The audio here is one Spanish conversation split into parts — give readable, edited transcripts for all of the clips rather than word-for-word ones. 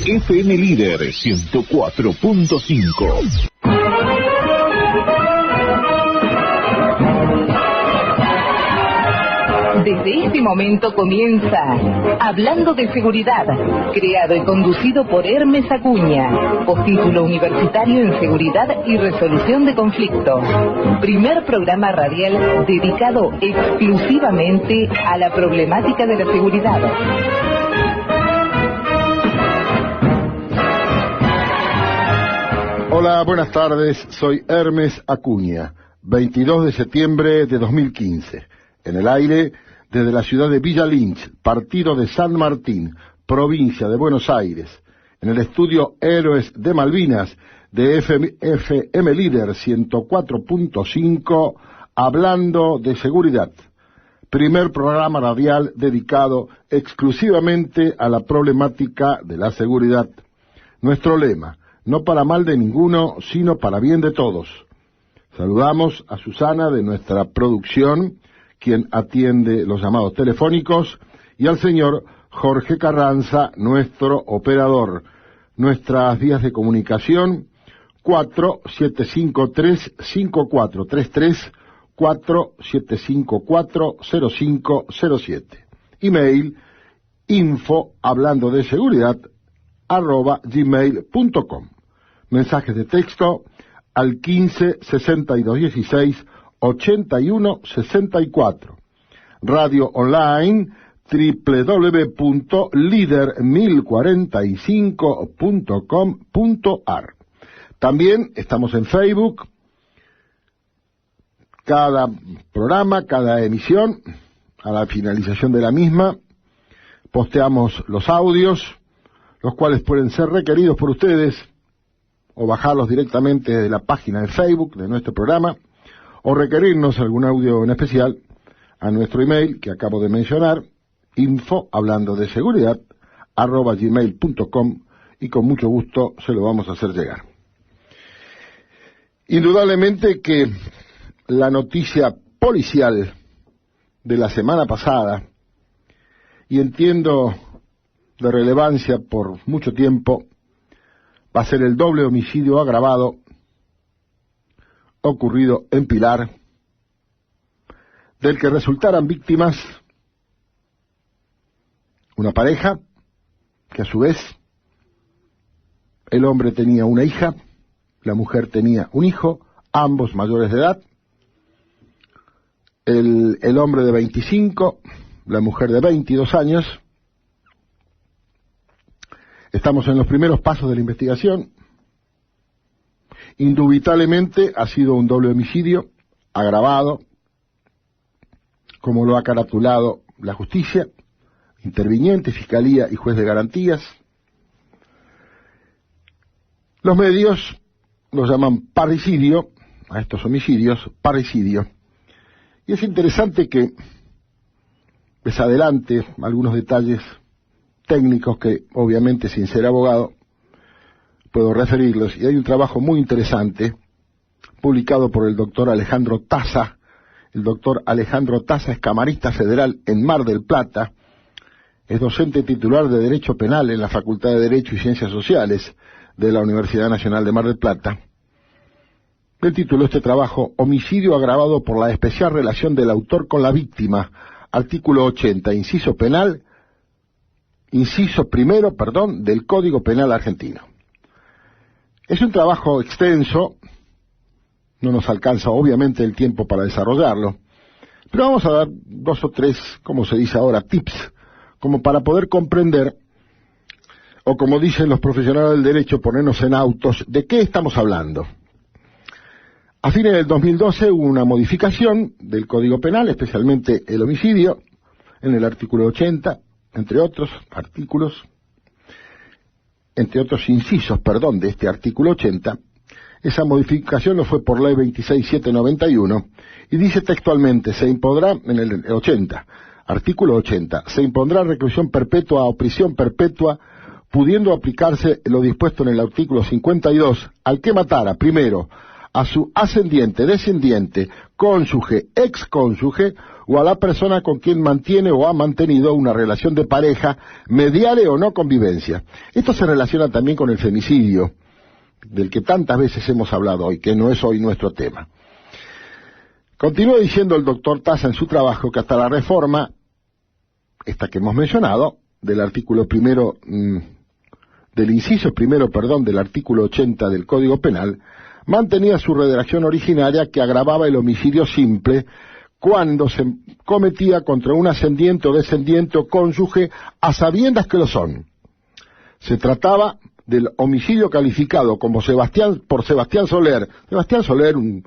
FM Líder 104.5. Desde este momento comienza Hablando de Seguridad, creado y conducido por Hermes Acuña, postítulo universitario en Seguridad y Resolución de Conflictos. Primer programa radial dedicado exclusivamente a la problemática de la seguridad. Hola, buenas tardes, soy Hermes Acuña, 22 de septiembre de 2015, en el aire desde la ciudad de Villa Lynch, partido de San Martín, provincia de Buenos Aires, en el estudio Héroes de Malvinas de FM Líder 104.5, hablando de seguridad. Primer programa radial dedicado exclusivamente a la problemática de la seguridad. Nuestro lema: no para mal de ninguno, sino para bien de todos. Saludamos a Susana de nuestra producción, quien atiende los llamados telefónicos, y al señor Jorge Carranza, nuestro operador. Nuestras vías de comunicación: 4753-5433, 4754-0507. Email: info@hablandodeseguridad@gmail.com. Mensajes de texto al 15 62 16 81 64. Radio online www.lider1045.com.ar. También estamos en Facebook. Cada programa, cada emisión, a la finalización de la misma, posteamos los audios, los cuales pueden ser requeridos por ustedes o bajarlos directamente de la página de Facebook de nuestro programa, o requerirnos algún audio en especial a nuestro email que acabo de mencionar, info@hablandodeseguridad@gmail.com, y con mucho gusto se lo vamos a hacer llegar. Indudablemente que la noticia policial de la semana pasada, y entiendo de relevancia por mucho tiempo, va a ser el doble homicidio agravado ocurrido en Pilar, del que resultaran víctimas una pareja que a su vez el hombre tenía una hija, la mujer tenía un hijo, ambos mayores de edad, el hombre de 25, la mujer de 22 años. Estamos en los primeros pasos de la investigación. Indubitablemente ha sido un doble homicidio agravado, como lo ha caratulado la justicia, interviniente, fiscalía y juez de garantías. Los medios los llaman parricidio, a estos homicidios, parricidio. Y es interesante que les adelante algunos detalles técnicos que, obviamente, sin ser abogado, puedo referirlos. Y hay un trabajo muy interesante publicado por el doctor Alejandro Taza. El doctor Alejandro Taza es camarista federal en Mar del Plata, es docente titular de Derecho Penal en la Facultad de Derecho y Ciencias Sociales de la Universidad Nacional de Mar del Plata. Le tituló este trabajo Homicidio agravado por la especial relación del autor con la víctima, artículo 80, inciso primero, del Código Penal argentino. Es un trabajo extenso, no nos alcanza obviamente el tiempo para desarrollarlo, pero vamos a dar 2 o 3, como se dice ahora, tips, como para poder comprender, o como dicen los profesionales del derecho, ponernos en autos, de qué estamos hablando. A fines del 2012 hubo una modificación del Código Penal, especialmente el homicidio, en el artículo 80, entre otros incisos, de este artículo 80. Esa modificación no fue por ley 26791, y dice textualmente: se impondrá, en el 80, artículo 80, se impondrá reclusión perpetua o prisión perpetua, pudiendo aplicarse lo dispuesto en el artículo 52, al que matara, primero, a su ascendiente, descendiente, cónyuge, excónyuge, o a la persona con quien mantiene o ha mantenido una relación de pareja, mediale o no convivencia. Esto se relaciona también con el femicidio, del que tantas veces hemos hablado hoy, que no es hoy nuestro tema. Continúa diciendo el doctor Taza en su trabajo que hasta la reforma, esta que hemos mencionado, del artículo primero, del inciso primero, del artículo 80 del Código Penal, mantenía su redacción originaria que agravaba el homicidio simple cuando se cometía contra un ascendiente o descendiente o cónyuge a sabiendas que lo son. Se trataba del homicidio calificado como por Sebastián Soler. Sebastián Soler, un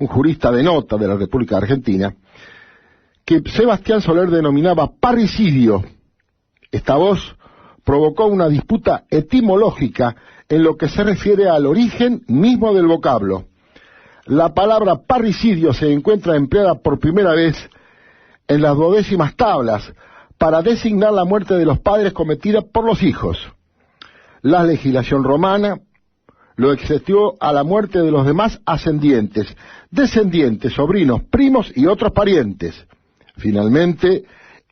jurista de nota de la República Argentina, que Sebastián Soler denominaba parricidio. Esta voz provocó una disputa etimológica en lo que se refiere al origen mismo del vocablo. La palabra parricidio se encuentra empleada por primera vez en las 12ª tablas para designar la muerte de los padres cometida por los hijos. La legislación romana lo extendió a la muerte de los demás ascendientes, descendientes, sobrinos, primos y otros parientes. Finalmente,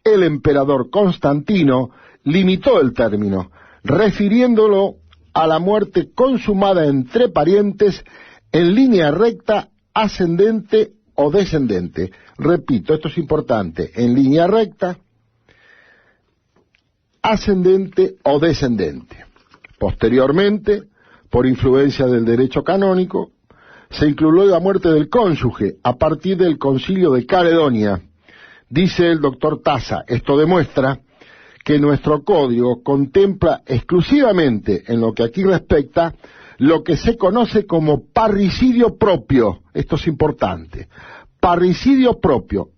el emperador Constantino limitó el término, refiriéndolo a la muerte consumada entre parientes en línea recta, ascendente o descendente. Repito, esto es importante, en línea recta, ascendente o descendente. Posteriormente, por influencia del derecho canónico, se incluyó la muerte del cónyuge a partir del Concilio de Caledonia. Dice el doctor Taza, esto demuestra que nuestro código contempla exclusivamente, en lo que aquí respecta, lo que se conoce como parricidio propio. Esto es importante. Parricidio propio,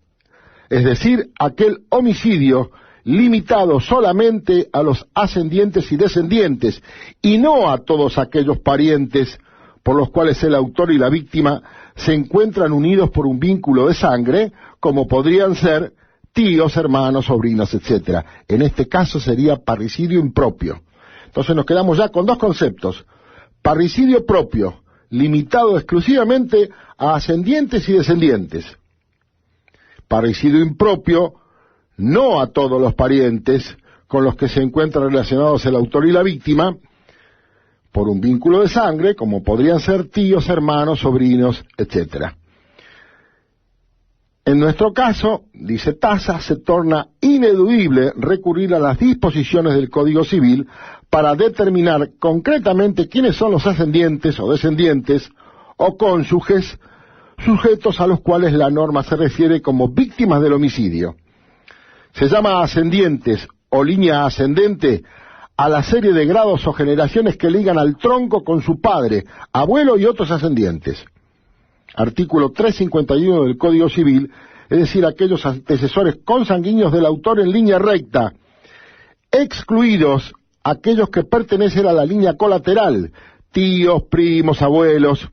es decir, aquel homicidio limitado solamente a los ascendientes y descendientes, y no a todos aquellos parientes por los cuales el autor y la víctima se encuentran unidos por un vínculo de sangre, como podrían ser tíos, hermanos, sobrinos, etc. En este caso sería parricidio impropio. Entonces nos quedamos ya con dos conceptos. Parricidio propio, limitado exclusivamente a ascendientes y descendientes. Parricidio impropio, no a todos los parientes con los que se encuentran relacionados el autor y la víctima, por un vínculo de sangre, como podrían ser tíos, hermanos, sobrinos, etc. En nuestro caso, dice Taza, se torna ineludible recurrir a las disposiciones del Código Civil para determinar concretamente quiénes son los ascendientes o descendientes o cónyuges sujetos a los cuales la norma se refiere como víctimas del homicidio. Se llama ascendientes o línea ascendente a la serie de grados o generaciones que ligan al tronco con su padre, abuelo y otros ascendientes. Artículo 351 del Código Civil, es decir, aquellos antecesores consanguíneos del autor en línea recta, excluidos aquellos que pertenecen a la línea colateral, tíos, primos, abuelos.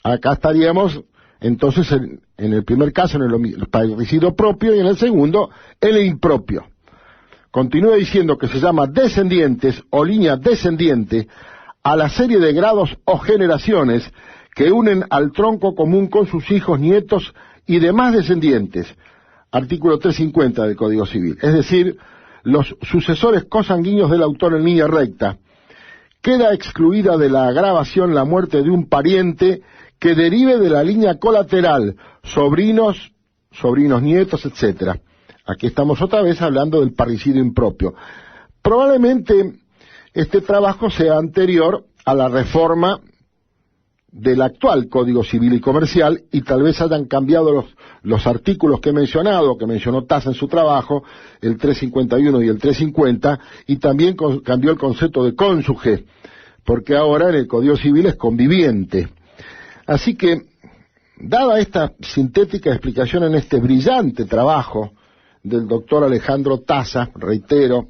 Acá estaríamos entonces en el primer caso en el parricidio propio y en el segundo en el impropio. Continúa diciendo que se llama descendientes o línea descendiente a la serie de grados o generaciones que unen al tronco común con sus hijos, nietos y demás descendientes. Artículo 350 del Código Civil. Es decir, los sucesores consanguíneos del autor en línea recta. Queda excluida de la agravación la muerte de un pariente que derive de la línea colateral, sobrinos, nietos, etc. Aquí estamos otra vez hablando del parricidio impropio. Probablemente este trabajo sea anterior a la reforma del actual Código Civil y Comercial, y tal vez hayan cambiado los artículos que he mencionado, que mencionó Taza en su trabajo, el 351 y el 350, y también cambió el concepto de cónyuge, porque ahora en el Código Civil es conviviente. Así que, dada esta sintética explicación en este brillante trabajo del doctor Alejandro Taza, reitero,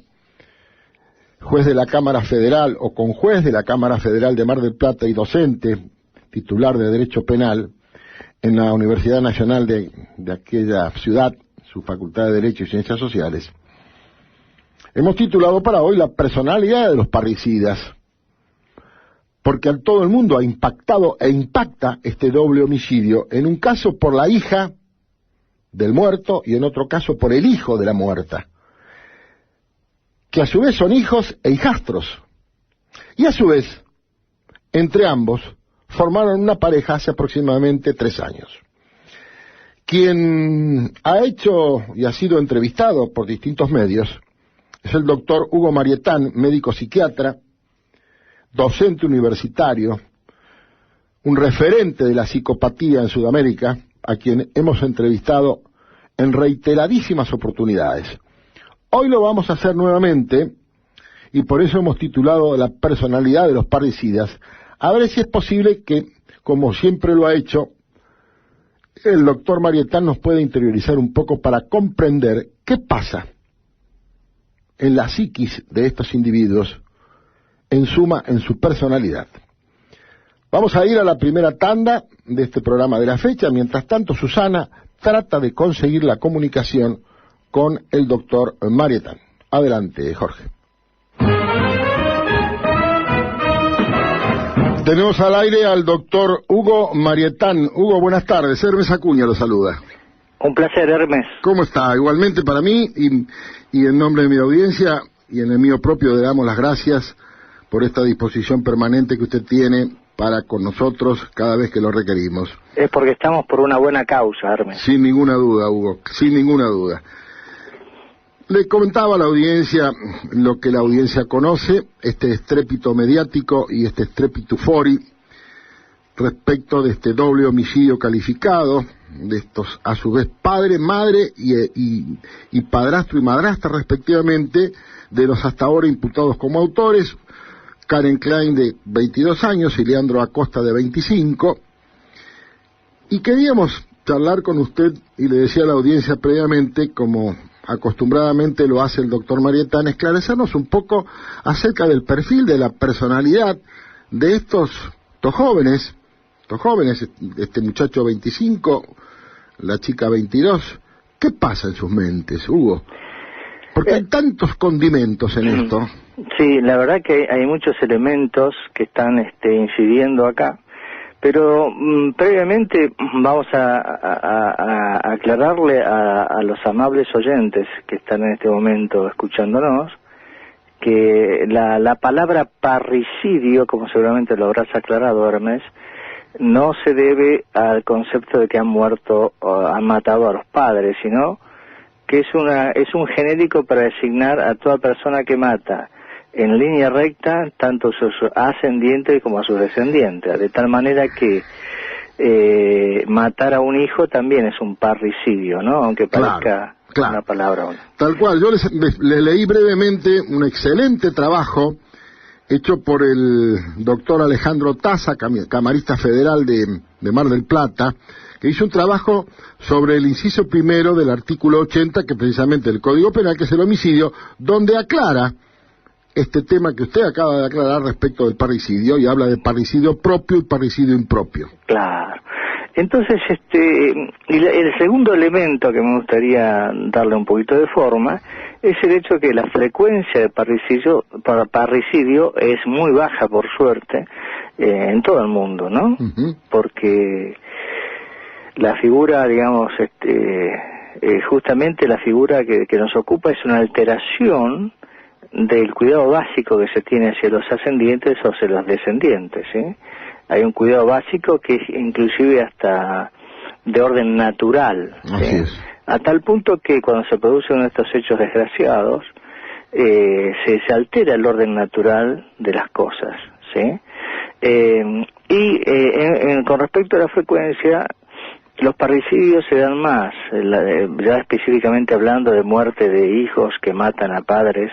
juez de la Cámara Federal o conjuez de la Cámara Federal de Mar del Plata y docente, titular de Derecho Penal en la Universidad Nacional de aquella ciudad, su Facultad de Derecho y Ciencias Sociales, hemos titulado para hoy La personalidad de los parricidas, porque a todo el mundo ha impactado e impacta este doble homicidio, en un caso por la hija del muerto y en otro caso por el hijo de la muerta, que a su vez son hijos e hijastros. Y a su vez, entre ambos, formaron una pareja hace aproximadamente 3 años. Quien ha hecho y ha sido entrevistado por distintos medios es el doctor Hugo Marietán, médico psiquiatra, docente universitario, un referente de la psicopatía en Sudamérica, a quien hemos entrevistado en reiteradísimas oportunidades. Hoy lo vamos a hacer nuevamente, y por eso hemos titulado La personalidad de los parricidas, a ver si es posible que, como siempre lo ha hecho, el doctor Marietán nos puede interiorizar un poco para comprender qué pasa en la psiquis de estos individuos, en suma, en su personalidad. Vamos a ir a la primera tanda de este programa de la fecha. Mientras tanto, Susana trata de conseguir la comunicación con el doctor Marietán. Adelante, Jorge. Tenemos al aire al doctor Hugo Marietán. Hugo, buenas tardes. Hermes Acuña lo saluda. Un placer, Hermes. ¿Cómo está? Igualmente para mí, y en nombre de mi audiencia y en el mío propio, le damos las gracias por esta disposición permanente que usted tiene para con nosotros cada vez que lo requerimos. Es porque estamos por una buena causa, Hermes. Sin ninguna duda, Hugo, sin ninguna duda. Le comentaba a la audiencia lo que la audiencia conoce, este estrépito mediático y este estrépito fori respecto de este doble homicidio calificado, de estos a su vez padre, madre y padrastro y madrastra respectivamente, de los hasta ahora imputados como autores, Karen Klein de 22 años y Leandro Acosta de 25, y queríamos charlar con usted, y le decía a la audiencia previamente, como acostumbradamente lo hace el doctor Marietán, esclarecernos un poco acerca del perfil de la personalidad de estos jóvenes, este muchacho 25, la chica 22, ¿qué pasa en sus mentes, Hugo? Porque hay tantos condimentos en esto. Sí, la verdad que hay muchos elementos que están incidiendo acá, pero previamente vamos a aclararle a los amables oyentes que están en este momento escuchándonos que la palabra parricidio, como seguramente lo habrás aclarado, Hermes, no se debe al concepto de que han muerto o han matado a los padres, sino que es un genérico para designar a toda persona que mata en línea recta tanto a sus ascendientes como a sus descendientes, de tal manera que matar a un hijo también es un parricidio, ¿no? Aunque parezca claro. Una palabra. Tal cual. Yo les leí brevemente un excelente trabajo hecho por el doctor Alejandro Taza, camarista federal de Mar del Plata, que hizo un trabajo sobre el inciso primero del artículo 80, que precisamente el Código Penal, que es el homicidio, donde aclara este tema que usted acaba de aclarar respecto del parricidio, y habla de parricidio propio y parricidio impropio. Claro. Entonces, el segundo elemento que me gustaría darle un poquito de forma es el hecho que la frecuencia de parricidio es muy baja, por suerte, en todo el mundo, ¿no? Uh-huh. Porque la figura, digamos, justamente la figura que nos ocupa es una alteración del cuidado básico que se tiene hacia los ascendientes o hacia los descendientes, ¿sí? Hay un cuidado básico que es inclusive hasta de orden natural, ¿sí? Así es. A tal punto que cuando se producen estos hechos desgraciados, se altera el orden natural de las cosas, ¿sí? Con respecto a la frecuencia, los parricidios se dan más, ya específicamente hablando de muerte de hijos que matan a padres,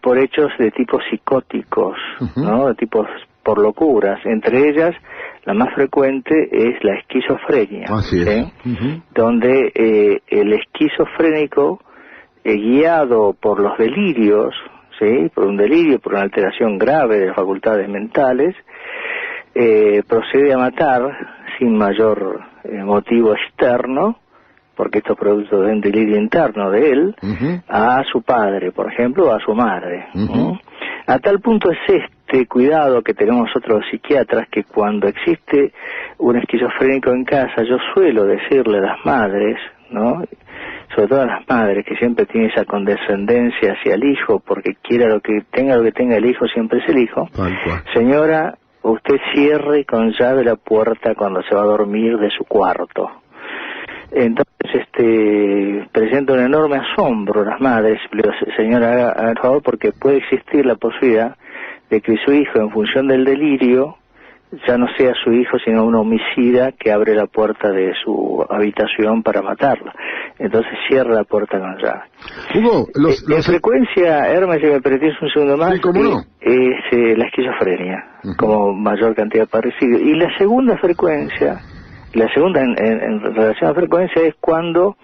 por hechos de tipo psicóticos, uh-huh. ¿no? De tipos por locuras. Entre ellas, la más frecuente es la esquizofrenia, ¿sí? Uh-huh. Donde el esquizofrénico, guiado por los delirios, ¿sí? Por un delirio, por una alteración grave de las facultades mentales, procede a matar sin mayor motivo externo, porque esto es producto de un delirio interno de él, uh-huh. a su padre, por ejemplo, o a su madre. Uh-huh. A tal punto es esto cuidado que tenemos nosotros los psiquiatras, que cuando existe un esquizofrénico en casa, yo suelo decirle a las madres, ¿no?, sobre todo a las madres, que siempre tienen esa condescendencia hacia el hijo, porque quiera lo que tenga el hijo, siempre es el hijo. Señora, usted cierre con llave la puerta cuando se va a dormir de su cuarto. Entonces, presenta un enorme asombro las madres. Señora, haga el favor, porque puede existir la posibilidad de que su hijo, en función del delirio, ya no sea su hijo, sino un homicida que abre la puerta de su habitación para matarla. Entonces cierra la puerta con llave. Hugo, la frecuencia, Hermes, si me permitís un segundo más, sí, ¿cómo no?, es la esquizofrenia, como mayor cantidad de parricidio. Y la segunda frecuencia, en relación a frecuencia, es cuando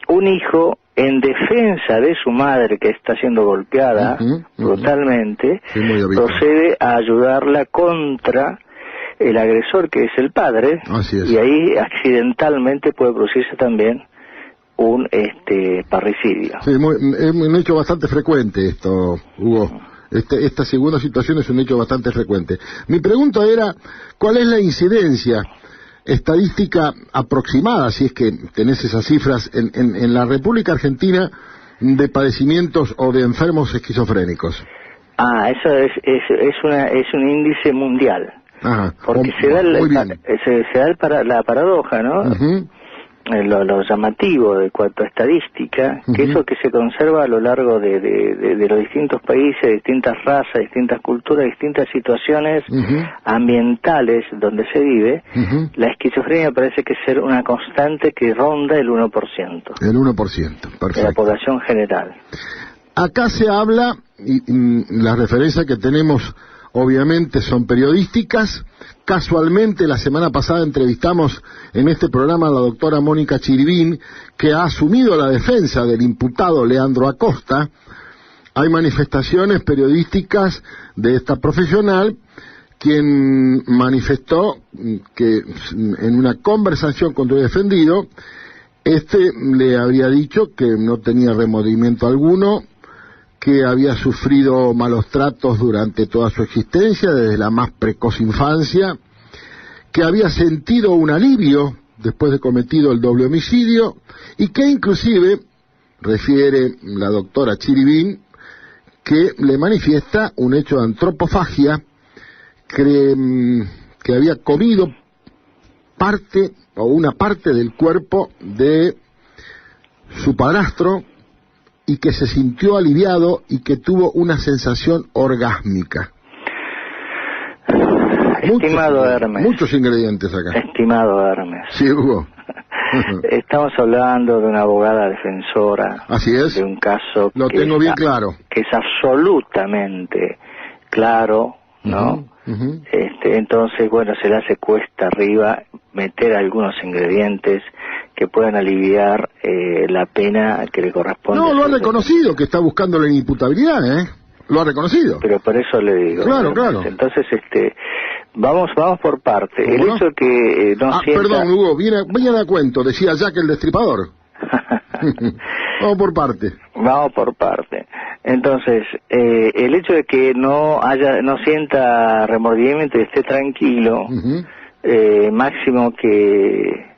un hijo, en defensa de su madre, que está siendo golpeada brutalmente, procede a ayudarla contra el agresor, que es el padre. Así es. Y ahí accidentalmente puede producirse también un parricidio. Sí, es un hecho bastante frecuente esto, Hugo. Esta segunda situación es un hecho bastante frecuente. Mi pregunta era, ¿cuál es la incidencia estadística aproximada, si es que tenés esas cifras, en la República Argentina, de padecimientos o de enfermos esquizofrénicos? Eso es un índice mundial. Ajá. Porque se da la paradoja, ¿no? Lo llamativo de cuanto a estadística, que eso que se conserva a lo largo de los distintos países, distintas razas, distintas culturas, distintas situaciones ambientales donde se vive, la esquizofrenia parece que ser una constante que ronda el 1%. El 1%, perfecto. De la población general. Acá se habla, y las referencias que tenemos obviamente son periodísticas. Casualmente la semana pasada entrevistamos en este programa a la doctora Mónica Chiribín, que ha asumido la defensa del imputado Leandro Acosta. Hay manifestaciones periodísticas de esta profesional, quien manifestó que en una conversación con su defendido, le habría dicho que no tenía remordimiento alguno, que había sufrido malos tratos durante toda su existencia, desde la más precoz infancia, que había sentido un alivio después de cometido el doble homicidio, y que inclusive, refiere la doctora Chiribín, que le manifiesta un hecho de antropofagia, que había comido parte o una parte del cuerpo de su padrastro, y que se sintió aliviado y que tuvo una sensación orgásmica. Estimado Hermes. Muchos ingredientes acá. Estimado Hermes. Sí, Hugo. Estamos hablando de una abogada defensora. Así es. De un caso Lo tengo bien claro. Que es absolutamente claro, ¿no? Entonces, bueno, se le hace cuesta arriba meter algunos ingredientes que puedan aliviar la pena que le corresponde. No, lo ha reconocido, que está buscando la inimputabilidad, ¿eh? Lo ha reconocido. Pero por eso le digo. Claro, claro. Entonces, vamos por parte. El hecho que no sienta... Perdón, Hugo, viene a cuento, decía Jack el Destripador. Vamos por parte. Vamos por parte. Entonces, el hecho de que no sienta remordimiento y esté tranquilo, máximo que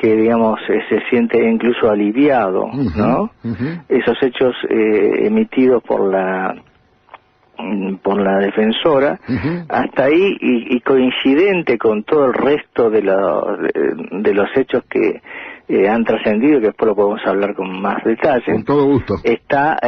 digamos se siente incluso aliviado, ¿no? Esos hechos emitidos por la defensora, hasta ahí, y coincidente con todo el resto de los hechos que han trascendido, que después lo podemos hablar con más detalle. Con todo gusto. Está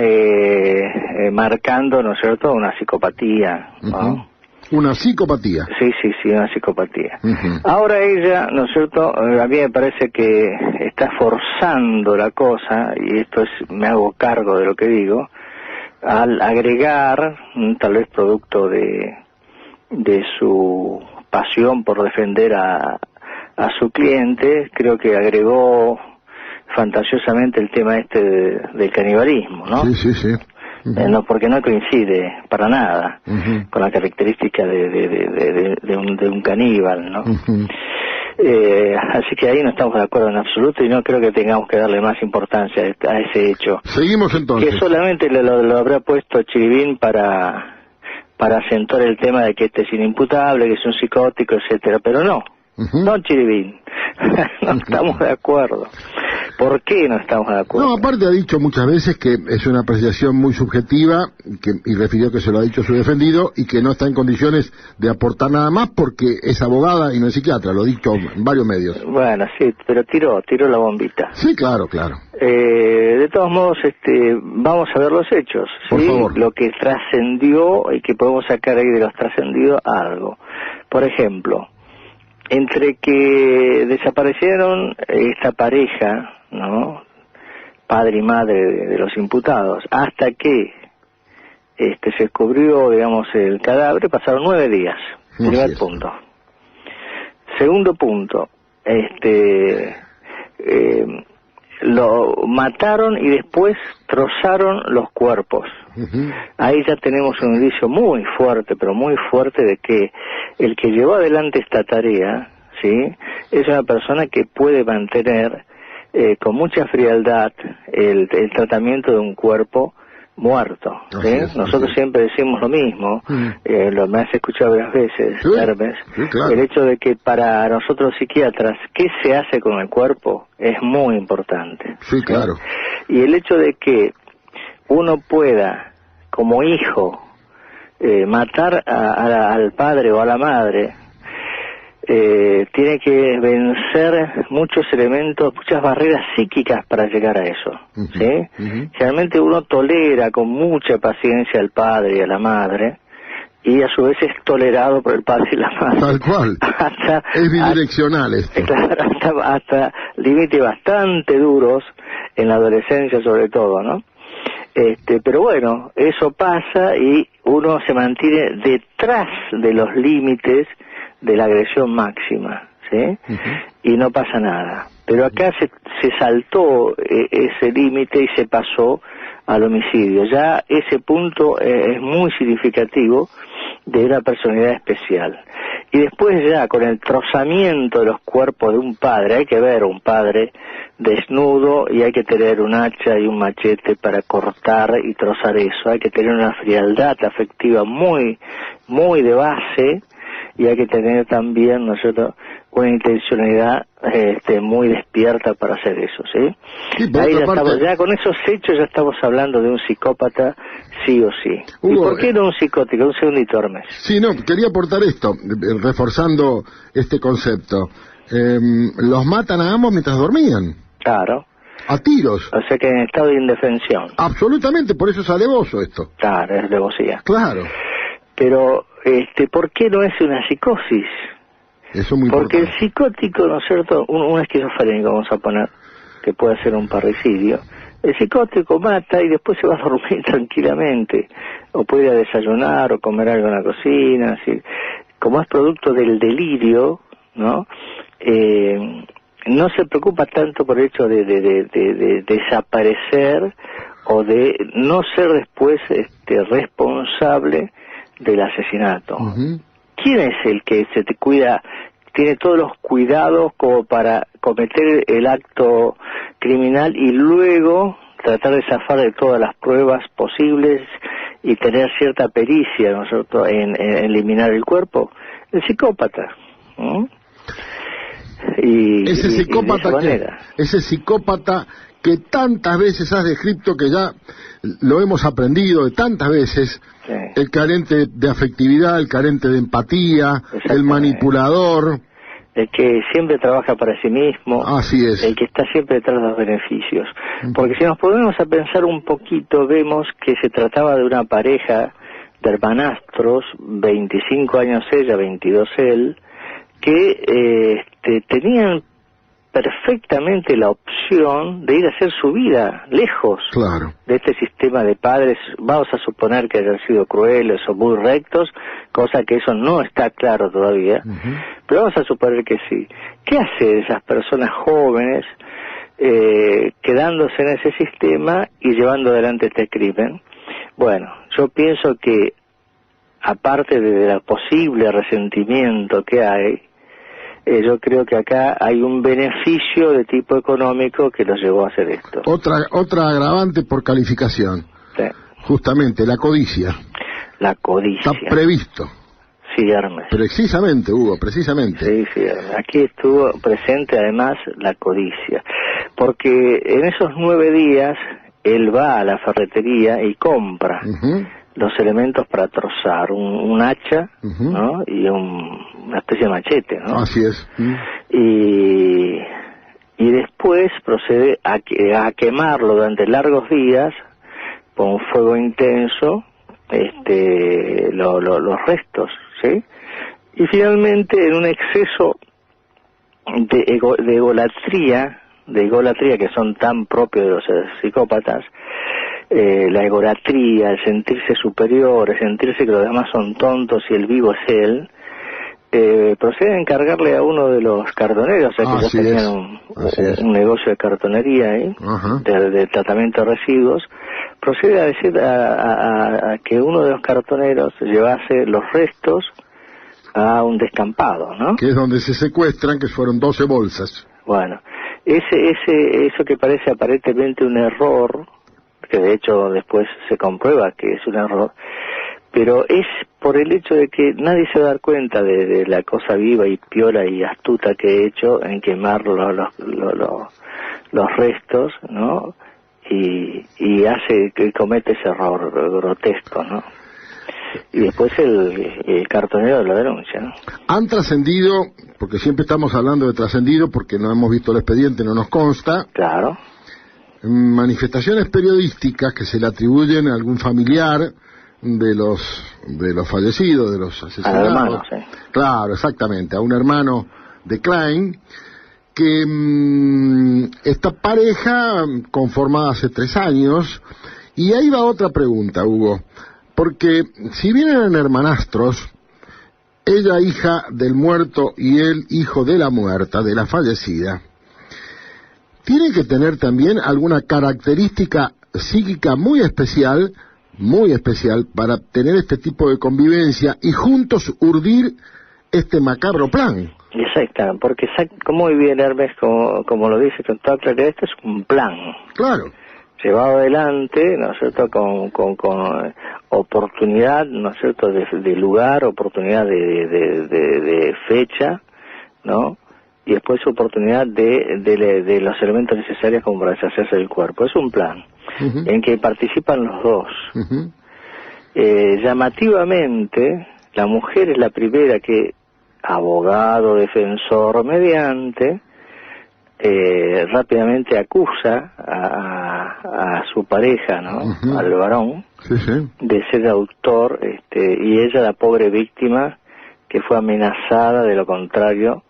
marcando, ¿no es cierto?, una psicopatía, ¿no? Una psicopatía. Sí, una psicopatía. Ahora ella, ¿no es cierto?, a mí me parece que está forzando la cosa, y esto me hago cargo de lo que digo, al agregar, tal vez producto de su pasión por defender a su cliente, creo que agregó fantasiosamente el tema del canibalismo, ¿no? Sí. No, porque no coincide para nada con la característica de un caníbal, ¿no? Así que ahí no estamos de acuerdo en absoluto, y no creo que tengamos que darle más importancia a ese hecho. Seguimos entonces. Que solamente lo habrá puesto Chiribín para para acentuar el tema de que este es inimputable, que es un psicótico, etcétera, pero no, no chiribín, no estamos de acuerdo. ¿Por qué no estamos de acuerdo? No, aparte ha dicho muchas veces que es una apreciación muy subjetiva, y refirió que se lo ha dicho su defendido, y que no está en condiciones de aportar nada más porque es abogada y no es psiquiatra, lo ha dicho en varios medios. Bueno, sí, pero tiró la bombita. Sí, claro. De todos modos, vamos a ver los hechos, ¿sí? Por favor. Lo que trascendió y que podemos sacar ahí de los trascendidos algo. Por ejemplo, entre que desaparecieron esta pareja, ¿no?, padre y madre de los imputados, hasta que se descubrió, digamos, el cadáver, pasaron 9 días. Primer punto. Segundo punto, lo mataron y después trozaron los cuerpos. Ahí ya tenemos un indicio muy fuerte, pero muy fuerte, de que el que llevó adelante esta tarea, ¿sí?, es una persona que puede mantener con mucha frialdad el tratamiento de un cuerpo muerto, ¿sí? Nosotros siempre decimos lo mismo, me has escuchado varias veces, Hermes, claro. El hecho de que para nosotros psiquiatras, ¿qué se hace con el cuerpo? Es muy importante. Sí, claro. Y el hecho de que uno pueda, como hijo, matar al padre o a la madre, tiene que vencer muchos elementos, muchas barreras psíquicas para llegar a eso, ¿sí? Generalmente uno tolera con mucha paciencia al padre y a la madre, y a su vez es tolerado por el padre y la madre. Tal cual. Es bidireccional esto. Claro, hasta límites bastante duros, en la adolescencia sobre todo, ¿no? Pero bueno, eso pasa y uno se mantiene detrás de los límites de la agresión máxima, ¿sí? Y no pasa nada. Pero acá se saltó ese límite y se pasó al homicidio. Ya ese punto es muy significativo de una personalidad especial. Y después ya con el trozamiento de los cuerpos de un padre, hay que ver un padre desnudo y hay que tener un hacha y un machete para cortar y trozar eso. Hay que tener una frialdad afectiva muy, muy de base, y hay que tener también, ¿no es cierto?, una intencionalidad muy despierta para hacer eso, ¿sí? Ahí ya con esos hechos ya estamos hablando de un psicópata, sí o sí. Hugo, ¿y por qué no un psicótico? Un segundito, Hermes. Sí, no, quería aportar esto, reforzando este concepto. Los matan a ambos mientras dormían. Claro. A tiros. O sea que en estado de indefensión. Absolutamente, por eso es alevoso esto. Claro, es alevosía. Claro. Pero, ¿por qué no es una psicosis? Eso es muy Porque importante. el psicótico, ¿no es cierto?, un esquizofrénico, vamos a poner, que puede ser un parricidio, el psicótico mata y después se va a dormir tranquilamente, o puede ir a desayunar o comer algo en la cocina, así. Como es producto del delirio, ¿no?, no se preocupa tanto por el hecho de desaparecer o de no ser después responsable del asesinato. ¿Quién es el que se te cuida, tiene todos los cuidados como para cometer el acto criminal y luego tratar de zafar de todas las pruebas posibles y tener cierta pericia, ¿no es cierto?, en eliminar el cuerpo? El psicópata. Ese psicópata que tantas veces has descrito, que ya lo hemos aprendido de tantas veces, sí. El carente de afectividad, el carente de empatía, el manipulador, el que siempre trabaja para sí mismo, así es, el que está siempre detrás de los beneficios. Porque si nos ponemos a pensar un poquito, vemos que se trataba de una pareja de hermanastros, 25 años ella, 22 él, que tenían perfectamente la opción de ir a hacer su vida lejos de este sistema de padres. Vamos a suponer que hayan sido crueles o muy rectos, cosa que eso no está claro todavía, pero vamos a suponer que sí. ¿Qué hace esas personas jóvenes quedándose en ese sistema y llevando adelante este crimen? Bueno, yo pienso que aparte del posible resentimiento que hay, yo creo que acá hay un beneficio de tipo económico que los llevó a hacer esto. Otra agravante por calificación. Sí. Justamente, la codicia. la codicia. Está previsto. Sí, Hermes. Precisamente, Hugo, precisamente. Sí, Hermes. Aquí estuvo presente además la codicia, porque en esos 9 días él va a la ferretería y compra los elementos para trozar, un hacha, ¿no? Y una especie de machete, ¿no? Así es. Y después procede a quemarlo durante largos días con un fuego intenso, los restos, ¿sí? Y finalmente, en un exceso de egolatría que son tan propios de los psicópatas, la egolatría, el sentirse superior, el sentirse que los demás son tontos y el vivo es él, procede a encargarle a uno de los cartoneros, que ya tenían un negocio de cartonería ahí, de tratamiento de residuos, procede a decir a que uno de los cartoneros llevase los restos a un descampado, ¿no? Que es donde se secuestran, que fueron 12 bolsas. Bueno, eso que parece aparentemente un error, que de hecho después se comprueba que es un error, pero es por el hecho de que nadie se va a dar cuenta de la cosa viva y piola y astuta que he hecho en quemar los restos, ¿no? Y hace que comete ese error grotesco, ¿no? Y después el cartonero lo denuncia, ¿no? Han trascendido, porque siempre estamos hablando de trascendido, porque no hemos visto el expediente, no nos consta. Claro. Manifestaciones periodísticas que se le atribuyen a algún familiar de los fallecidos, de los asesinados. Al hermano, sí. Claro, exactamente, a un hermano de Klein, que esta pareja conformada hace 3 años, y ahí va otra pregunta, Hugo, porque si bien eran hermanastros, ella hija del muerto y él hijo de la muerta, de la fallecida, tienen que tener también alguna característica psíquica muy especial para tener este tipo de convivencia y juntos urdir este macabro plan. Exacto, porque como bien Hermes, como lo dice con toda claridad, este es un plan. Claro. Llevado adelante, ¿no es cierto?, con oportunidad, ¿no es cierto?, de lugar, oportunidad de fecha, ¿no?, y después oportunidad de los elementos necesarios como para deshacerse del cuerpo. Es un plan en que participan los dos. Llamativamente, la mujer es la primera que, abogado, defensor, mediante, rápidamente acusa a su pareja, ¿no?, al varón, de ser autor, y ella, la pobre víctima, que fue amenazada, de lo contrario,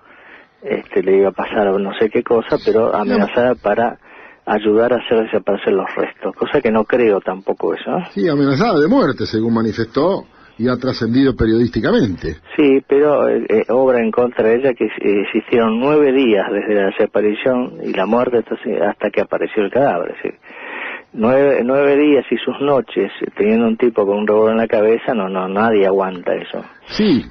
le iba a pasar no sé qué cosa, pero amenazada para ayudar a hacer desaparecer los restos, cosa que no creo tampoco eso, ¿no? Sí, amenazada de muerte, según manifestó, y ha trascendido periodísticamente. Sí, pero obra en contra de ella que existieron 9 días desde la desaparición y la muerte hasta que apareció el cadáver, es decir, 9 días y sus noches teniendo un tipo con un revólver en la cabeza, nadie aguanta eso. Sí.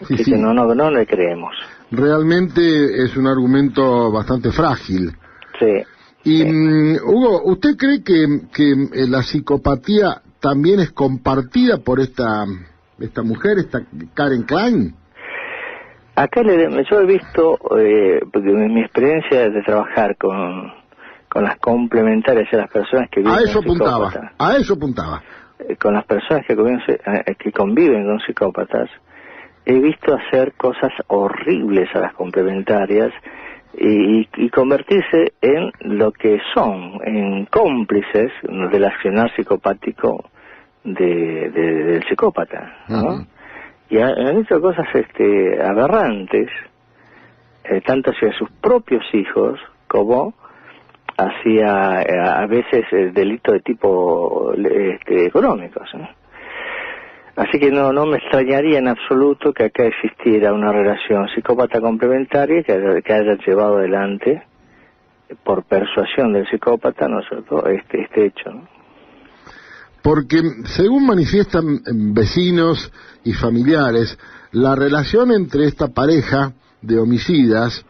Que no le creemos. Realmente es un argumento bastante frágil. Sí. Y Hugo, ¿usted cree que la psicopatía también es compartida por esta mujer, esta Karen Klein? Acá yo he visto, porque mi experiencia de trabajar con las complementarias a las personas que viven a eso apuntaba. Con las personas que conviven con psicópatas, he visto hacer cosas horribles a las complementarias y convertirse en lo que son, en cómplices del accionar psicopático del psicópata, ¿no? Y han hecho cosas aberrantes, tanto hacia sus propios hijos como hacia a veces delitos de tipo económicos, ¿no? Así que no me extrañaría en absoluto que acá existiera una relación psicópata complementaria que haya llevado adelante por persuasión del psicópata, ¿no es cierto?, este hecho, ¿no? Porque según manifiestan vecinos y familiares, la relación entre esta pareja de homicidas,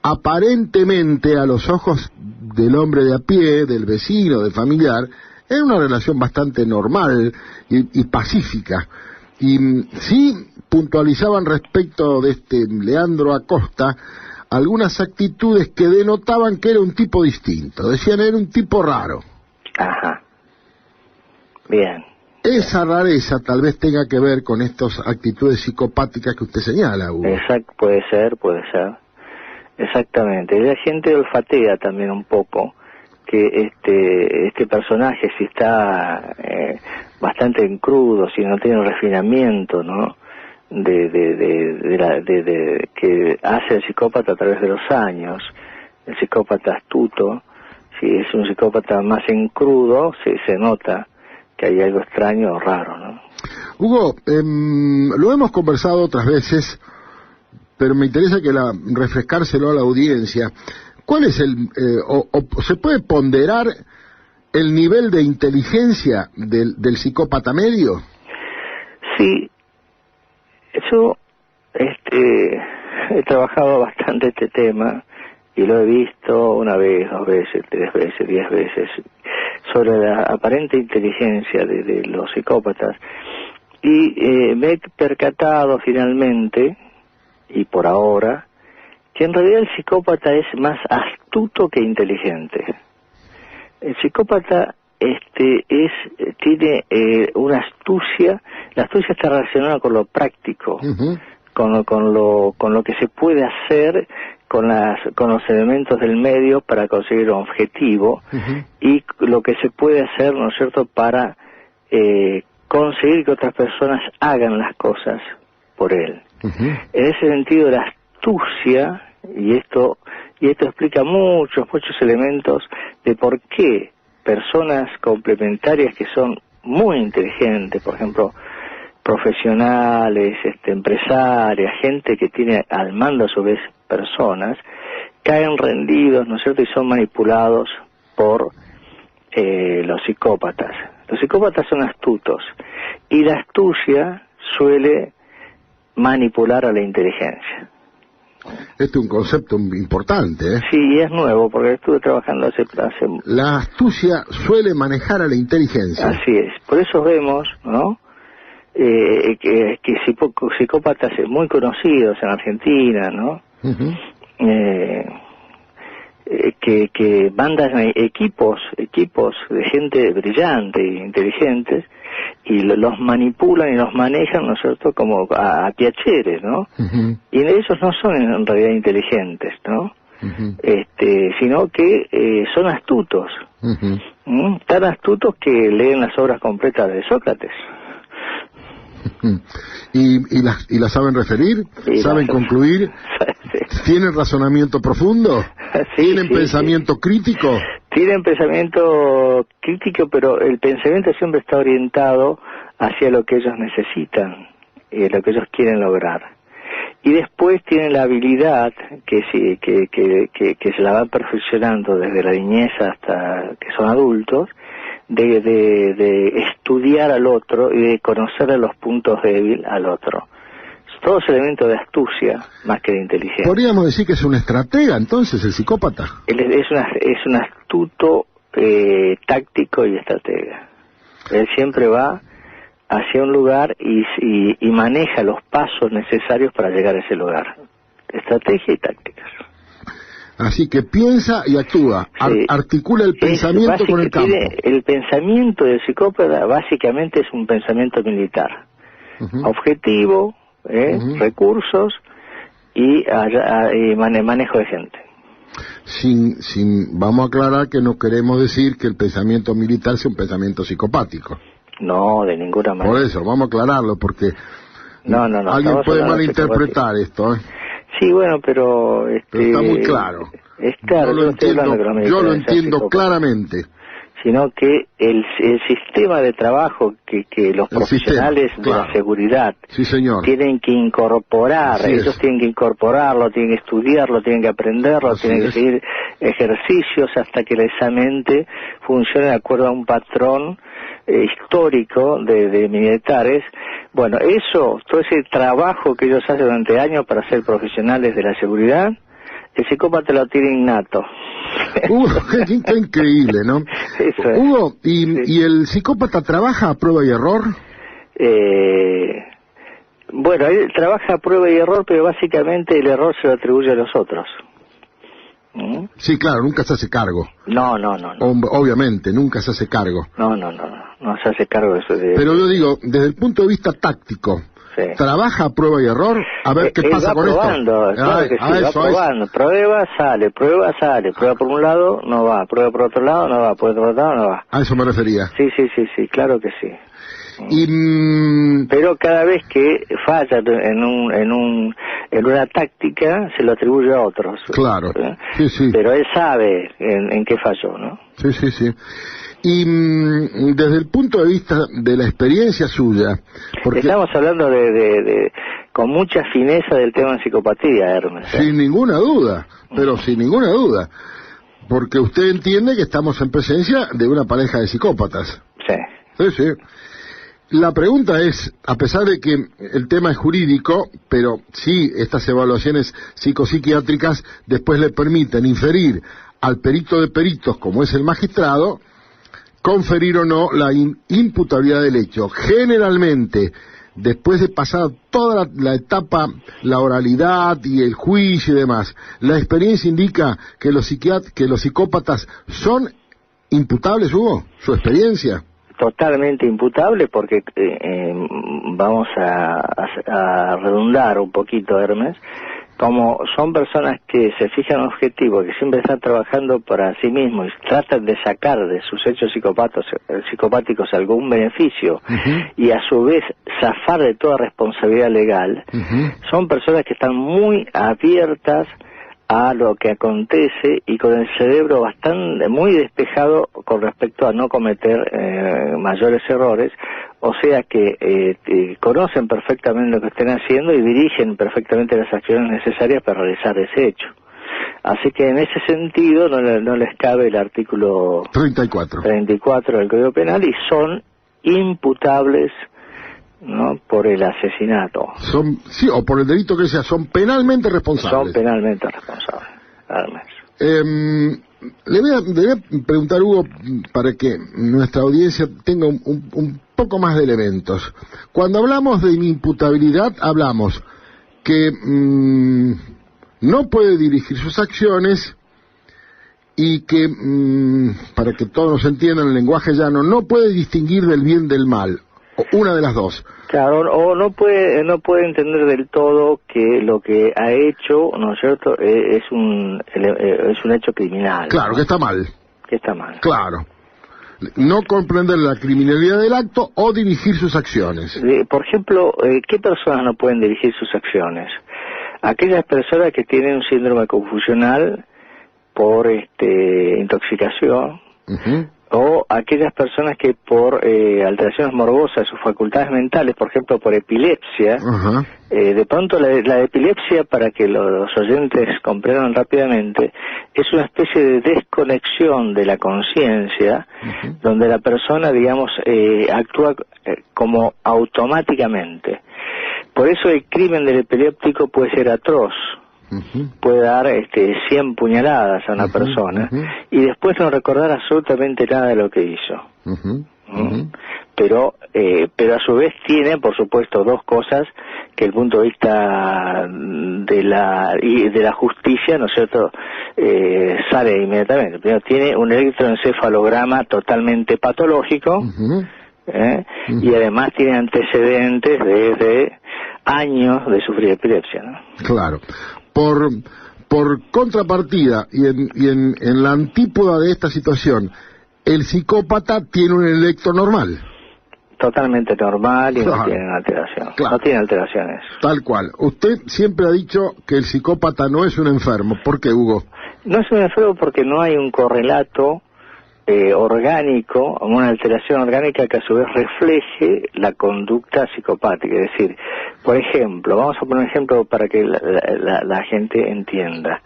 aparentemente a los ojos del hombre de a pie, del vecino, del familiar, Era una relación bastante normal y pacífica. Y sí puntualizaban respecto de Leandro Acosta algunas actitudes que denotaban que era un tipo distinto. Decían, era un tipo raro. Ajá. Bien. Esa rareza tal vez tenga que ver con estas actitudes psicopáticas que usted señala, Hugo. Exacto, puede ser. Exactamente. La gente olfatea también un poco que este personaje, si está bastante en crudo, si no tiene refinamiento, ¿no? Que hace el psicópata a través de los años, el psicópata astuto. Si es un psicópata más en crudo, se nota que hay algo extraño o raro, ¿no? Hugo, lo hemos conversado otras veces, pero me interesa refrescárselo a la audiencia. ¿Cuál es se puede ponderar el nivel de inteligencia del psicópata medio? Sí, yo he trabajado bastante este tema y lo he visto 1 vez, 2 veces, 3 veces, 10 veces, sobre la aparente inteligencia de los psicópatas, y me he percatado finalmente, y por ahora, que en realidad el psicópata es más astuto que inteligente. El psicópata tiene una astucia. La astucia está relacionada con lo práctico, Uh-huh. con lo que se puede hacer con los elementos del medio para conseguir un objetivo, Uh-huh. y lo que se puede hacer, ¿no es cierto?, para conseguir que otras personas hagan las cosas por él. Uh-huh. En ese sentido, la astucia, y esto explica muchos elementos de por qué personas complementarias que son muy inteligentes, por ejemplo, profesionales, empresarias, gente que tiene al mando a su vez personas, caen rendidos, ¿no es cierto?, y son manipulados por los psicópatas. Los psicópatas son astutos, y la astucia suele manipular a la inteligencia. Este es un concepto importante, ¿eh? Sí, es nuevo, porque estuve trabajando hace... La astucia suele manejar a la inteligencia. Así es. Por eso vemos, ¿no?, que psicópatas muy conocidos en Argentina, ¿no? Uh-huh. Que mandan equipos de gente brillante e inteligentes, y los manipulan y los manejan, ¿no es cierto?, como a piacheres, ¿no? Uh-huh. Y ellos no son en realidad inteligentes, ¿no? Uh-huh. Sino que son astutos. Uh-huh. Tan astutos que leen las obras completas de Sócrates. ¿Y las saben referir? ¿Saben concluir? Sí. ¿Tienen razonamiento profundo? Sí, ¿Tienen pensamiento crítico? Tienen pensamiento crítico, pero el pensamiento siempre está orientado hacia lo que ellos necesitan y lo que ellos quieren lograr. Y después tienen la habilidad que se la van perfeccionando desde la niñez hasta que son adultos, de estudiar al otro y de conocer los puntos débiles al otro. Todos elementos de astucia más que de inteligencia. Podríamos decir que es un estratega, entonces, el psicópata. Él es un astuto táctico y estratega. Él siempre va hacia un lugar y maneja los pasos necesarios para llegar a ese lugar. Estrategia y tácticas. Así que piensa y actúa, Sí. Articula el pensamiento con el campo. El pensamiento del psicópata básicamente es un pensamiento militar. Uh-huh. Objetivo, Uh-huh. recursos y manejo de gente. Vamos a aclarar que no queremos decir que el pensamiento militar sea un pensamiento psicopático. No, de ninguna manera. Por eso, vamos a aclararlo, porque No, alguien puede malinterpretar esto, ¿eh? Sí, bueno, pero... Pero está muy claro. Es claro, yo lo entiendo claramente. Sino que el sistema de trabajo que los profesionales de la seguridad Sí, señor. tienen que incorporar, Así ellos es. tienen que incorporarlo, tienen que estudiarlo, tienen que aprenderlo, Así tienen que es. seguir ejercicios hasta que esa mente funcione de acuerdo a un patrón histórico de militares. Bueno, todo ese trabajo que ellos hacen durante años para ser profesionales de la seguridad, El psicópata lo tiene innato. Hugo, qué increíble, ¿no? Eso es. Hugo, ¿y el psicópata trabaja a prueba y error? Bueno, él trabaja a prueba y error, pero básicamente el error se lo atribuye a los otros. ¿Mm? Sí, claro, nunca se hace cargo. No. Obviamente, nunca se hace cargo. No se hace cargo de eso. Pero yo digo, desde el punto de vista táctico, sí. ¿trabaja a prueba y error? A ver qué pasa con probando, esto. Claro que sí, va probando. Prueba, sale. Prueba por un lado, no va. Prueba por otro lado, no va. Por otro lado, no va. A eso me refería. Sí, claro que sí. Y, pero cada vez que falla en una táctica se lo atribuye a otros. Claro. Sí. Pero él sabe en qué falló, ¿no? Sí. Y desde el punto de vista de la experiencia suya, porque estamos hablando de con mucha fineza del tema de psicopatía, Hermes. Sin ninguna duda, pero sin ninguna duda, porque usted entiende que estamos en presencia de una pareja de psicópatas. Sí. La pregunta es, a pesar de que el tema es jurídico, pero sí estas evaluaciones psicopsiquiátricas después le permiten inferir al perito de peritos, como es el magistrado, conferir o no la imputabilidad del hecho. Generalmente, después de pasar toda la etapa, la oralidad y el juicio y demás, la experiencia indica que los psicópatas son imputables, Hugo, su experiencia. Totalmente imputable porque vamos a redundar un poquito, Hermes, como son personas que se fijan un objetivo, que siempre están trabajando para sí mismos y tratan de sacar de sus hechos psicopáticos algún beneficio y a su vez zafar de toda responsabilidad legal, son personas que están muy abiertas a lo que acontece y con el cerebro muy despejado con respecto a no cometer mayores errores, o sea que conocen perfectamente lo que estén haciendo y dirigen perfectamente las acciones necesarias para realizar ese hecho. Así que en ese sentido no les cabe el artículo 34 del Código Penal y son imputables, ¿no?, por el asesinato. Sí, o por el delito que sea, son penalmente responsables. Son penalmente responsables, Hermes. Le voy a preguntar, Hugo, para que nuestra audiencia tenga un poco más de elementos. Cuando hablamos de inimputabilidad, hablamos que no puede dirigir sus acciones y que, para que todos nos entiendan el lenguaje llano, no puede distinguir del bien del mal. Una de las dos. Claro, o no puede entender del todo que lo que ha hecho, ¿no es cierto?, es un hecho criminal. Claro, ¿no? Que está mal. Claro. No comprender la criminalidad del acto o dirigir sus acciones. Por ejemplo, ¿qué personas no pueden dirigir sus acciones? Aquellas personas que tienen un síndrome confusional por intoxicación, o aquellas personas que por alteraciones morbosas de sus facultades mentales, por ejemplo por epilepsia, de pronto la epilepsia, para que los oyentes comprendan rápidamente, es una especie de desconexión de la conciencia, donde la persona, digamos, actúa como automáticamente. Por eso el crimen del epiléptico puede ser atroz. Puede dar 100 puñaladas a una persona y después no recordar absolutamente nada de lo que hizo. Pero a su vez tiene, por supuesto, dos cosas que el punto de vista de la justicia, ¿no es cierto?, sale inmediatamente. Primero, tiene un electroencefalograma totalmente patológico, y además tiene antecedentes desde años de sufrir epilepsia, ¿no? Claro. Por contrapartida, y en la antípoda de esta situación, el psicópata tiene un electro normal. Totalmente normal y no tiene alteración. No tiene alteraciones. Tal cual. Usted siempre ha dicho que el psicópata no es un enfermo. ¿Por qué, Hugo? No es un enfermo porque no hay un correlato orgánico, una alteración orgánica que a su vez refleje la conducta psicopática. Es decir, por ejemplo, vamos a poner un ejemplo para que la gente entienda.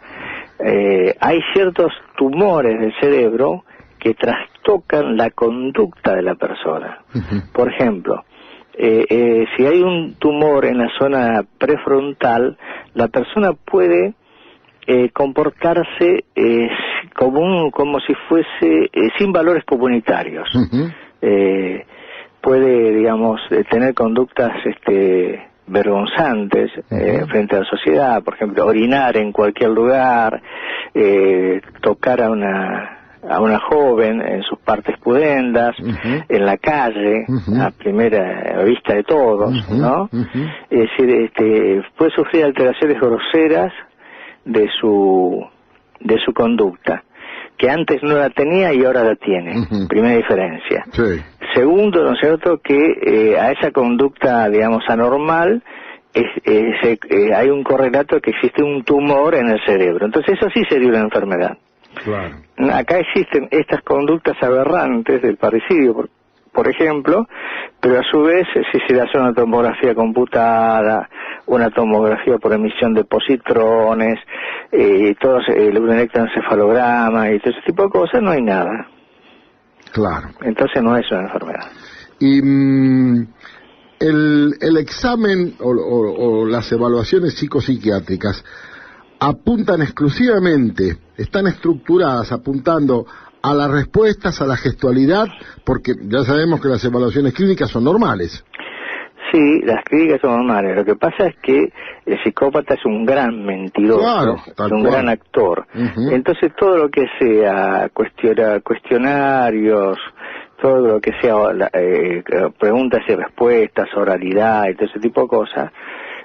Hay ciertos tumores del cerebro que trastocan la conducta de la persona. Por ejemplo, si hay un tumor en la zona prefrontal, la persona puede comportarse como si fuese sin valores comunitarios. Puede, digamos, tener conductas vergonzantes frente a la sociedad, por ejemplo, orinar en cualquier lugar, tocar a una joven en sus partes pudendas, en la calle, a primera vista de todos, ¿no? Es decir, puede sufrir alteraciones groseras de su conducta, que antes no la tenía y ahora la tiene. Primera diferencia. Sí. Segundo, ¿no es cierto?, que a esa conducta, digamos, anormal, hay un correlato que existe un tumor en el cerebro. Entonces eso sí sería una enfermedad. Claro. Acá existen estas conductas aberrantes del parricidio, por ejemplo, pero a su vez, si se le hace una tomografía computada, una tomografía por emisión de positrones, todos el electroencefalograma y todo ese tipo de cosas, no hay nada. Claro. Entonces no es una enfermedad. Y el examen o las evaluaciones psicopsiquiátricas apuntan exclusivamente, están estructuradas apuntando a las respuestas, a la gestualidad, porque ya sabemos que las evaluaciones clínicas son normales. Sí, las clínicas son normales. Lo que pasa es que el psicópata es un gran mentiroso, claro, es un gran actor. Entonces todo lo que sea cuestionarios, todo lo que sea preguntas y respuestas, oralidad y todo ese tipo de cosas,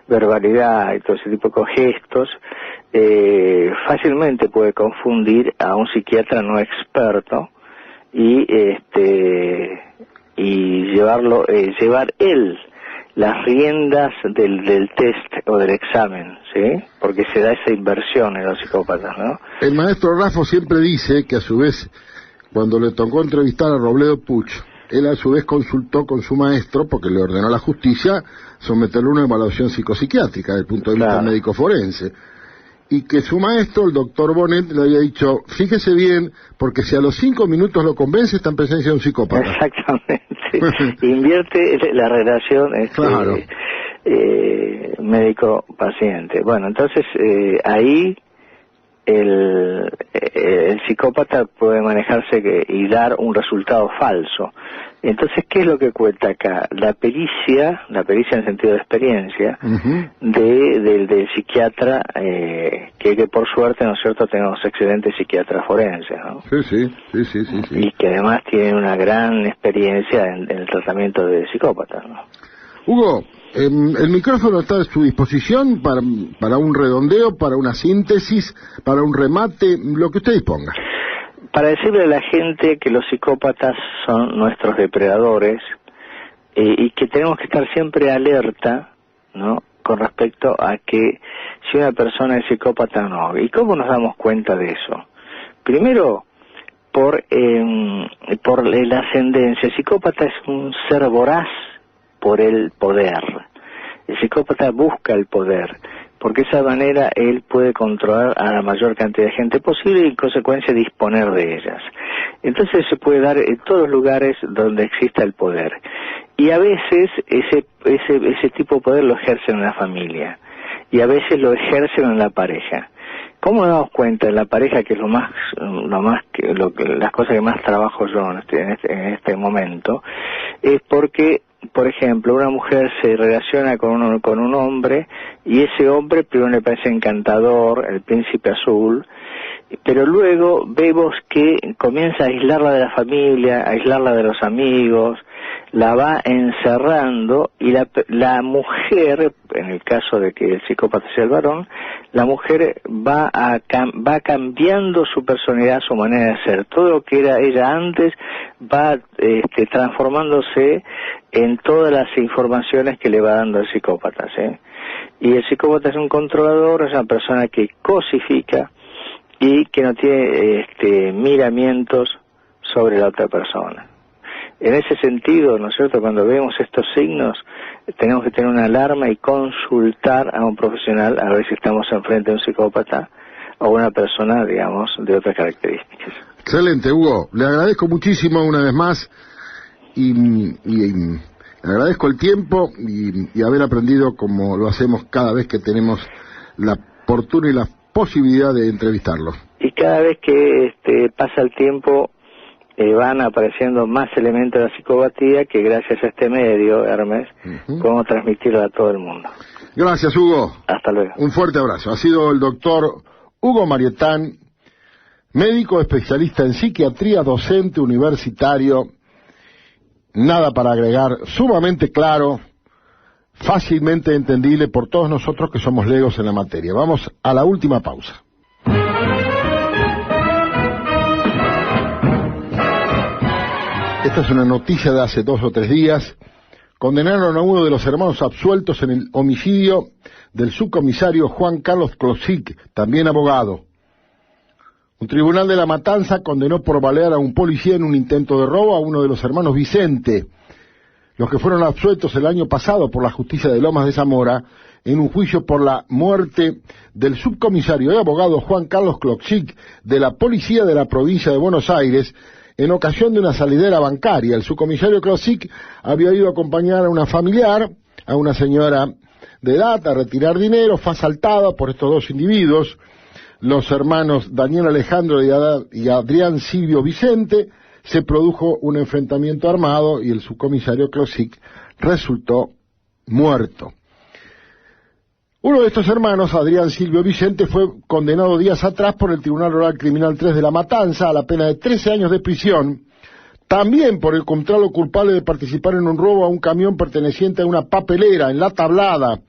verbalidad y todo ese tipo de gestos, fácilmente puede confundir a un psiquiatra no experto y llevar él las riendas del test o del examen, ¿sí? Porque se da esa inversión en los psicópatas, ¿no? El maestro Raffo siempre dice que a su vez, cuando le tocó entrevistar a Robledo Puch, él a su vez consultó con su maestro, porque le ordenó a la justicia someterle una evaluación psicopsiquiátrica desde el punto de vista médico forense. Y que su maestro, el doctor Bonet, le había dicho, fíjese bien, porque si a los 5 minutos lo convence, está en presencia de un psicópata. Exactamente. Invierte la relación claro. médico-paciente. Bueno, entonces ahí el psicópata puede manejarse y dar un resultado falso. Entonces, ¿qué es lo que cuenta acá? La pericia en sentido de experiencia, del psiquiatra, que por suerte, ¿no es cierto?, tenemos excelentes psiquiatras forenses, ¿no? Sí. Y que además tienen una gran experiencia en el tratamiento de psicópatas, ¿no? Hugo, el micrófono está a su disposición para un redondeo, para una síntesis, para un remate, lo que usted disponga. Para decirle a la gente que los psicópatas son nuestros depredadores y que tenemos que estar siempre alerta, ¿no?, con respecto a que si una persona es psicópata o no. ¿Y cómo nos damos cuenta de eso? Primero, por la ascendencia. El psicópata es un ser voraz por el poder. El psicópata busca el poder, porque de esa manera él puede controlar a la mayor cantidad de gente posible y en consecuencia disponer de ellas. Entonces se puede dar en todos los lugares donde exista el poder. Y a veces ese tipo de poder lo ejercen en la familia y a veces lo ejercen en la pareja. ¿Cómo nos damos cuenta en la pareja, que es las cosas que más trabajo yo en este momento? Es porque, por ejemplo, una mujer se relaciona con un hombre y ese hombre primero le parece encantador, el príncipe azul, pero luego vemos que comienza a aislarla de la familia, a aislarla de los amigos, la va encerrando y la mujer, en el caso de que el psicópata sea el varón, la mujer va cambiando su personalidad, su manera de ser. Todo lo que era ella antes va transformándose en todas las informaciones que le va dando el psicópata, ¿sí? Y el psicópata es un controlador, es una persona que cosifica y que no tiene miramientos sobre la otra persona. En ese sentido, ¿no es cierto?, cuando vemos estos signos, tenemos que tener una alarma y consultar a un profesional a ver si estamos enfrente de un psicópata o una persona, digamos, de otras características. Excelente, Hugo. Le agradezco muchísimo una vez más y le agradezco el tiempo y haber aprendido, como lo hacemos cada vez que tenemos la fortuna y la posibilidad de entrevistarlo. Y cada vez que pasa el tiempo van apareciendo más elementos de la psicopatía que gracias a este medio, Hermes, podemos transmitirlo a todo el mundo. Gracias, Hugo. Hasta luego. Un fuerte abrazo. Ha sido el doctor Hugo Marietán, médico especialista en psiquiatría, docente universitario. Nada para agregar, sumamente claro, fácilmente entendible por todos nosotros que somos legos en la materia. Vamos a la última pausa. Esta es una noticia de hace 2 o 3 días. Condenaron a uno de los hermanos absueltos en el homicidio del subcomisario Juan Carlos Klocik, también abogado. Un tribunal de La Matanza condenó por balear a un policía en un intento de robo a uno de los hermanos Vicente, los que fueron absueltos el año pasado por la justicia de Lomas de Zamora en un juicio por la muerte del subcomisario y abogado Juan Carlos Klocik de la policía de la provincia de Buenos Aires en ocasión de una salidera bancaria. El subcomisario Klocik había ido a acompañar a una familiar, a una señora de edad, a retirar dinero. Fue asaltada por estos 2 individuos, los hermanos Daniel Alejandro y Adrián Silvio Vicente. Se produjo un enfrentamiento armado y el subcomisario Klocik resultó muerto. Uno de estos hermanos, Adrián Silvio Vicente, fue condenado días atrás por el Tribunal Oral Criminal 3 de La Matanza a la pena de 13 años de prisión, también por encontrarlo culpable de participar en un robo a un camión perteneciente a una papelera en La Tablada,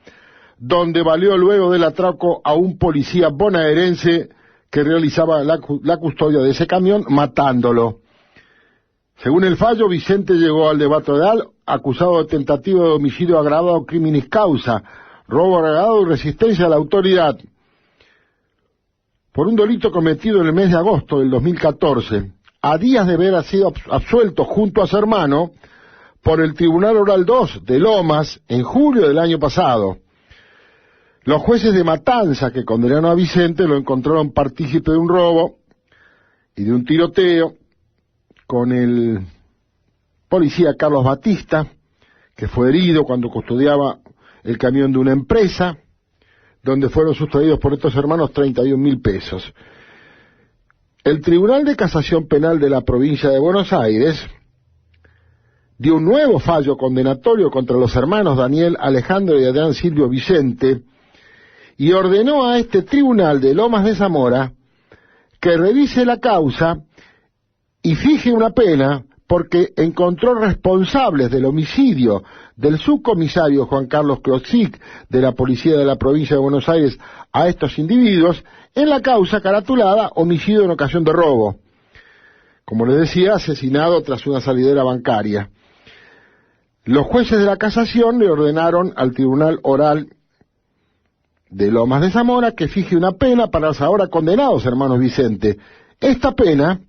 donde valió luego del atraco a un policía bonaerense que realizaba la custodia de ese camión, matándolo. Según el fallo, Vicente llegó al debate oral acusado de tentativa de homicidio agravado criminis causa, robo agravado y resistencia a la autoridad, por un delito cometido en el mes de agosto del 2014, a días de haber sido absuelto junto a su hermano por el Tribunal Oral 2 de Lomas en julio del año pasado. Los jueces de Matanza que condenaron a Vicente lo encontraron partícipe de un robo y de un tiroteo con el policía Carlos Batista, que fue herido cuando custodiaba el camión de una empresa, donde fueron sustraídos por estos hermanos 31.000 pesos. El Tribunal de Casación Penal de la provincia de Buenos Aires dio un nuevo fallo condenatorio contra los hermanos Daniel Alejandro y Adrián Silvio Vicente y ordenó a este tribunal de Lomas de Zamora que revise la causa y fije una pena porque encontró responsables del homicidio del subcomisario Juan Carlos Klocik de la policía de la provincia de Buenos Aires a estos individuos en la causa caratulada homicidio en ocasión de robo. Como les decía, asesinado tras una salidera bancaria. Los jueces de la casación le ordenaron al Tribunal Oral de Lomas de Zamora que fije una pena para los ahora condenados hermanos Vicente. Esta pena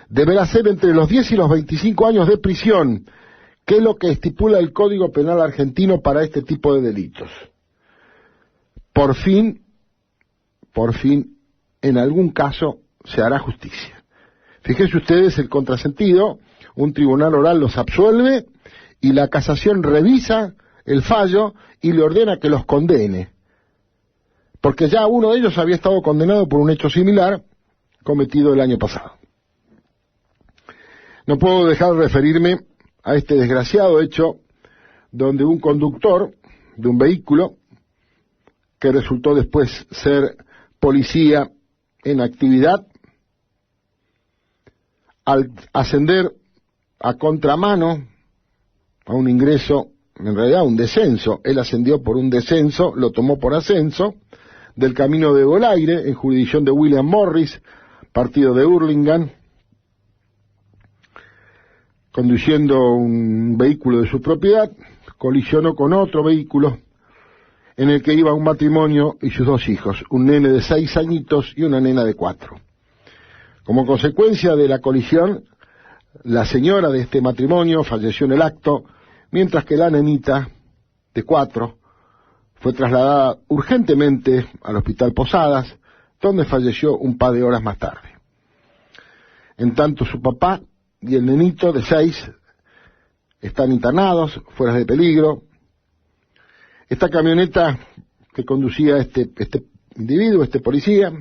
deberá ser entre los 10 y los 25 años de prisión, que es lo que estipula el Código Penal argentino para este tipo de delitos. Por fin, en algún caso se hará justicia. Fíjense ustedes el contrasentido, un tribunal oral los absuelve y la casación revisa el fallo y le ordena que los condene, porque ya uno de ellos había estado condenado por un hecho similar cometido el año pasado. No puedo dejar de referirme a este desgraciado hecho donde un conductor de un vehículo, que resultó después ser policía en actividad, al ascender a contramano a un ingreso, en realidad un descenso, él ascendió por un descenso, lo tomó por ascenso, del camino de Bolaire, en jurisdicción de William Morris, partido de Hurlingham, conduciendo un vehículo de su propiedad, colisionó con otro vehículo en el que iba un matrimonio y sus 2 hijos, un nene de 6 añitos y una nena de 4. Como consecuencia de la colisión, la señora de este matrimonio falleció en el acto, mientras que la nenita de 4 fue trasladada urgentemente al Hospital Posadas, donde falleció un par de horas más tarde. En tanto, su papá y el nenito de 6 están internados, fuera de peligro. Esta camioneta que conducía este individuo, este policía,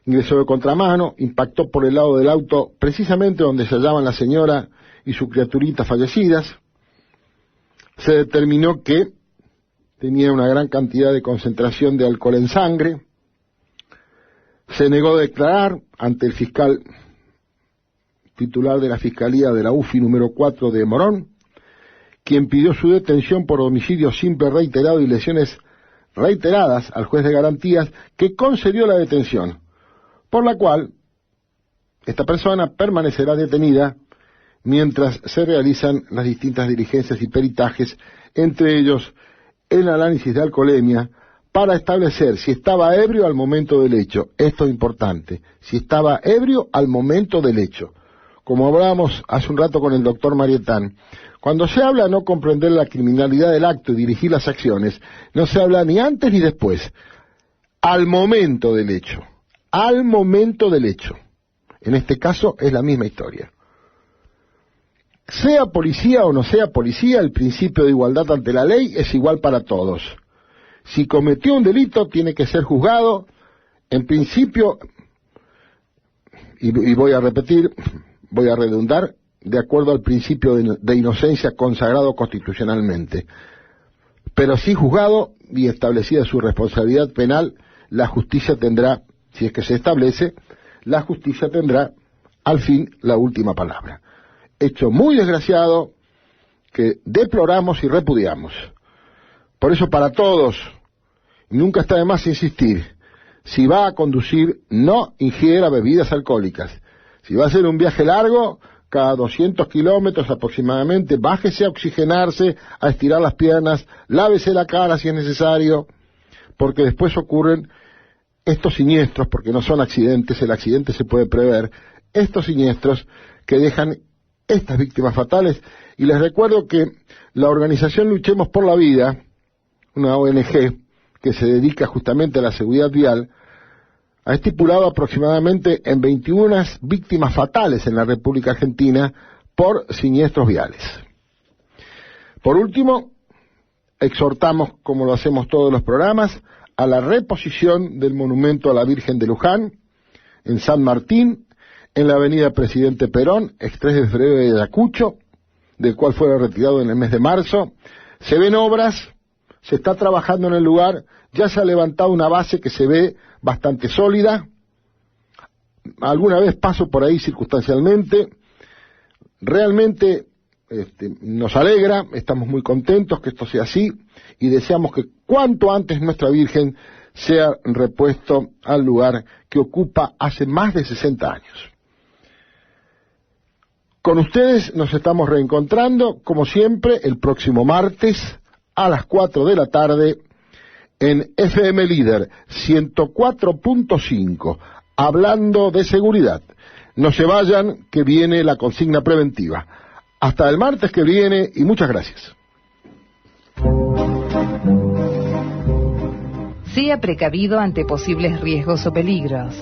ingresó de contramano, impactó por el lado del auto precisamente donde se hallaban la señora y su criaturita fallecidas. Se determinó que tenía una gran cantidad de concentración de alcohol en sangre. Se negó a declarar ante el fiscal titular de la Fiscalía de la UFI número 4 de Morón, quien pidió su detención por homicidio simple reiterado y lesiones reiteradas al juez de garantías, que concedió la detención, por la cual esta persona permanecerá detenida mientras se realizan las distintas diligencias y peritajes, entre ellos el análisis de alcoholemia, para establecer si estaba ebrio al momento del hecho. Esto es importante, si estaba ebrio al momento del hecho. Como hablábamos hace un rato con el doctor Marietán, cuando se habla de no comprender la criminalidad del acto y dirigir las acciones, no se habla ni antes ni después, al momento del hecho. Al momento del hecho. En este caso es la misma historia. Sea policía o no sea policía, el principio de igualdad ante la ley es igual para todos. Si cometió un delito, tiene que ser juzgado, en principio, y voy a repetir, voy a redundar, de acuerdo al principio de inocencia consagrado constitucionalmente. Pero si juzgado y establecida su responsabilidad penal, la justicia tendrá, si es que se establece, la justicia tendrá al fin la última palabra. Hecho muy desgraciado que deploramos y repudiamos. Por eso para todos, nunca está de más insistir, si va a conducir, no ingiera bebidas alcohólicas. Si va a hacer un viaje largo, cada 200 kilómetros aproximadamente, bájese a oxigenarse, a estirar las piernas, lávese la cara si es necesario, porque después ocurren estos siniestros, porque no son accidentes, el accidente se puede prever, estos siniestros que dejan estas víctimas fatales. Y les recuerdo que la organización Luchemos por la Vida, una ONG que se dedica justamente a la seguridad vial, ha estipulado aproximadamente en 21 víctimas fatales en la República Argentina por siniestros viales. Por último, exhortamos, como lo hacemos todos los programas, a la reposición del monumento a la Virgen de Luján, en San Martín, en la avenida Presidente Perón, ex 3 de febrero de Ayacucho, del cual fue retirado en el mes de marzo. Se ven obras, se está trabajando en el lugar, ya se ha levantado una base que se ve bastante sólida. Alguna vez paso por ahí circunstancialmente. Realmente nos alegra, estamos muy contentos que esto sea así y deseamos que cuanto antes nuestra Virgen sea repuesto al lugar que ocupa hace más de 60 años. Con ustedes nos estamos reencontrando, como siempre, el próximo martes a las 4 de la tarde en FM Líder 104.5, hablando de seguridad. No se vayan, que viene la consigna preventiva. Hasta el martes que viene y muchas gracias. Sea precavido ante posibles riesgos o peligros.